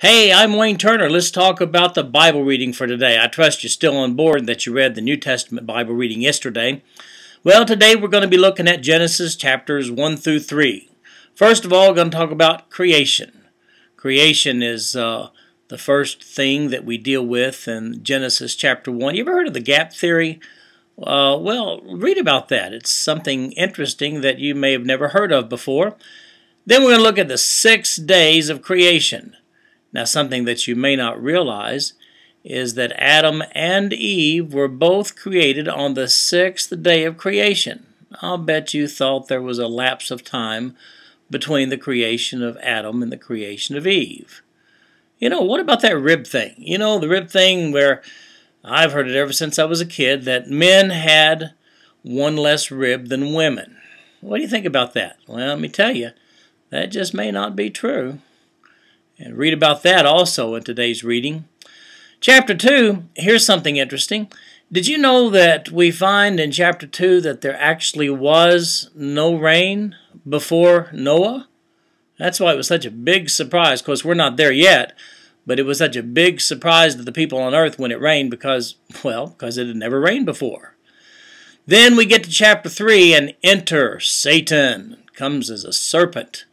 Hey, I'm Wayne Turner. Let's talk about the Bible reading for today. I trust you're still on board and that you read the New Testament Bible reading yesterday. Well, today we're going to be looking at Genesis chapters 1 through 3. First of all, we're going to talk about creation. Creation is the first thing that we deal with in Genesis chapter 1. You ever heard of the gap theory? Well, read about that. It's something interesting that you may have never heard of before. Then we're going to look at the 6 days of creation. Now, something that you may not realize is that Adam and Eve were both created on the 6th day of creation. I'll bet you thought there was a lapse of time between the creation of Adam and the creation of Eve. You know, what about that rib thing? You know, the rib thing where I've heard it ever since I was a kid, that men had one less rib than women. What do you think about that? Well, let me tell you, that just may not be true. And read about that also in today's reading. Chapter 2, here's something interesting. Did you know that we find in chapter 2 that there actually was no rain before Noah? That's why it was such a big surprise. Of course, we're not there yet, but it was such a big surprise to the people on earth when it rained because it had never rained before. Then we get to chapter 3 and enter Satan. Comes as a serpent.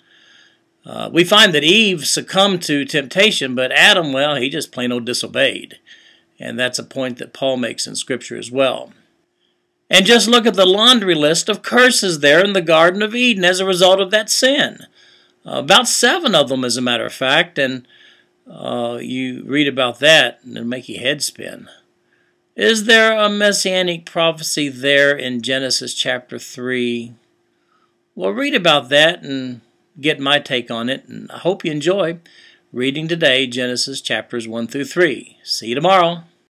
We find that Eve succumbed to temptation, but Adam, well, he just plain old disobeyed. And that's a point that Paul makes in Scripture as well. And just look at the laundry list of curses there in the Garden of Eden as a result of that sin. About 7 of them, as a matter of fact, and you read about that and it'll make your head spin. Is there a messianic prophecy there in Genesis chapter 3? Well, read about that and get my take on it, and I hope you enjoy reading today Genesis chapters 1 through 3. See you tomorrow.